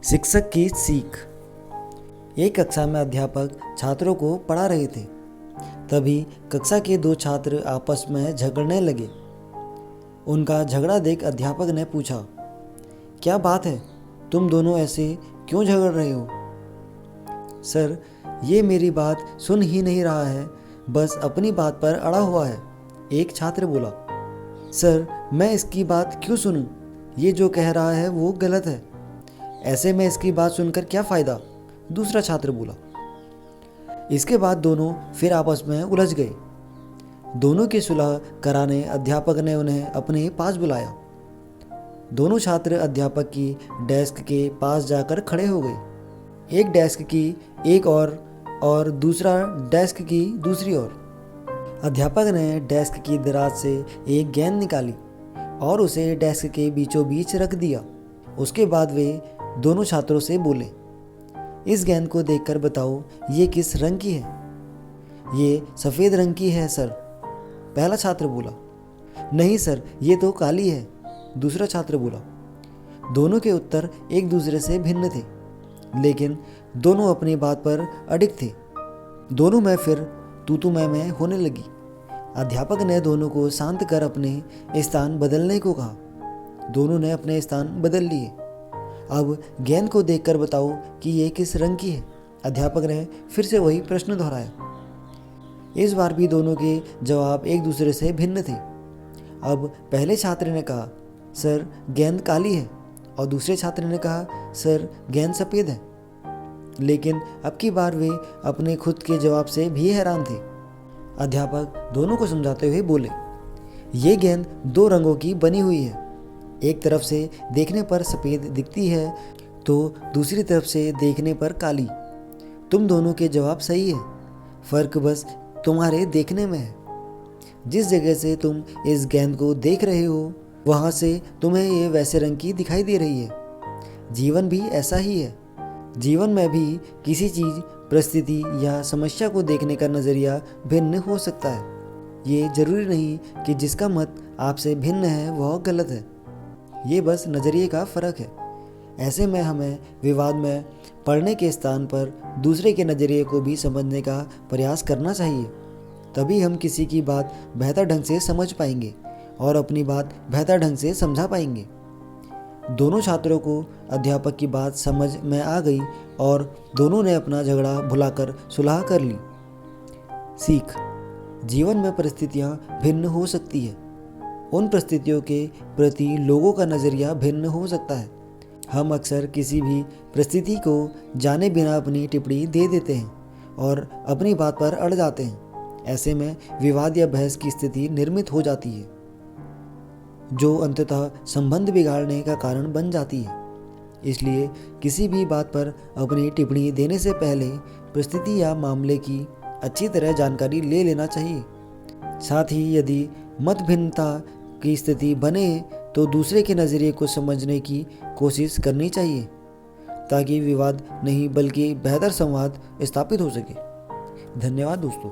शिक्षक की सीख। एक कक्षा में अध्यापक छात्रों को पढ़ा रहे थे। तभी कक्षा के दो छात्र आपस में झगड़ने लगे। उनका झगड़ा देख अध्यापक ने पूछा, क्या बात है, तुम दोनों ऐसे क्यों झगड़ रहे हो? सर, ये मेरी बात सुन ही नहीं रहा है, बस अपनी बात पर अड़ा हुआ है, एक छात्र बोला। सर, मैं इसकी बात क्यों सुनूं? ये जो कह रहा है वो गलत है। ऐसे में इसकी बात सुनकर क्या फ़ायदा? दूसरा छात्र बोला। इसके बाद दोनों फिर आपस में उलझ गए। दोनों की सुलह कराने अध्यापक ने उन्हें अपने पास बुलाया। दोनों छात्र अध्यापक की डेस्क के पास जाकर खड़े हो गए। एक डेस्क की एक और दूसरा डेस्क की दूसरी ओर। अध्यापक ने डेस्क की दराज से एक गेंद निकाली और उसे डेस्क के बीचों बीच रख दिया। उसके बाद वे दोनों छात्रों से बोले, इस गेंद को देखकर बताओ ये किस रंग की है? ये सफ़ेद रंग की है सर, पहला छात्र बोला। नहीं सर, ये तो काली है, दूसरा छात्र बोला। दोनों के उत्तर एक दूसरे से भिन्न थे, लेकिन दोनों अपनी बात पर अडिग थे। दोनों में फिर तू मैं होने लगी। अध्यापक ने दोनों को शांत कर अपने स्थान बदलने को कहा। दोनों ने अपने स्थान बदल लिए। अब गेंद को देखकर बताओ कि ये किस रंग की है? अध्यापक ने फिर से वही प्रश्न दोहराया। इस बार भी दोनों के जवाब एक दूसरे से भिन्न थे। अब पहले छात्र ने कहा, सर गेंद काली है, और दूसरे छात्र ने कहा, सर गेंद सफ़ेद है। लेकिन अब की बार वे अपने खुद के जवाब से भी हैरान थे। अध्यापक दोनों को समझाते हुए बोले, ये गेंद दो रंगों की बनी हुई है। एक तरफ से देखने पर सफ़ेद दिखती है तो दूसरी तरफ से देखने पर काली। तुम दोनों के जवाब सही है, फ़र्क बस तुम्हारे देखने में है। जिस जगह से तुम इस गेंद को देख रहे हो वहाँ से तुम्हें ये वैसे रंग की दिखाई दे रही है। जीवन भी ऐसा ही है। जीवन में भी किसी चीज़, परिस्थिति या समस्या को देखने का नज़रिया भिन्न हो सकता है। ये ज़रूरी नहीं कि जिसका मत आपसे भिन्न है वह गलत है। ये बस नज़रिए का फ़र्क है। ऐसे में हमें विवाद में पढ़ने के स्थान पर दूसरे के नज़रिए को भी समझने का प्रयास करना चाहिए। तभी हम किसी की बात बेहतर ढंग से समझ पाएंगे और अपनी बात बेहतर ढंग से समझा पाएंगे। दोनों छात्रों को अध्यापक की बात समझ में आ गई और दोनों ने अपना झगड़ा भुलाकर सुलह कर ली। सीख। जीवन में परिस्थितियाँ भिन्न हो सकती है। उन परिस्थितियों के प्रति लोगों का नज़रिया भिन्न हो सकता है। हम अक्सर किसी भी परिस्थिति को जाने बिना अपनी टिप्पणी दे देते हैं और अपनी बात पर अड़ जाते हैं। ऐसे में विवाद या बहस की स्थिति निर्मित हो जाती है, जो अंततः संबंध बिगाड़ने का कारण बन जाती है। इसलिए किसी भी बात पर अपनी टिप्पणी देने से पहले परिस्थिति या मामले की अच्छी तरह जानकारी ले लेना चाहिए। साथ ही यदि मत भिन्नता की स्थिति बने तो दूसरे के नज़रिए को समझने की कोशिश करनी चाहिए, ताकि विवाद नहीं बल्कि बेहतर संवाद स्थापित हो सके। धन्यवाद दोस्तों।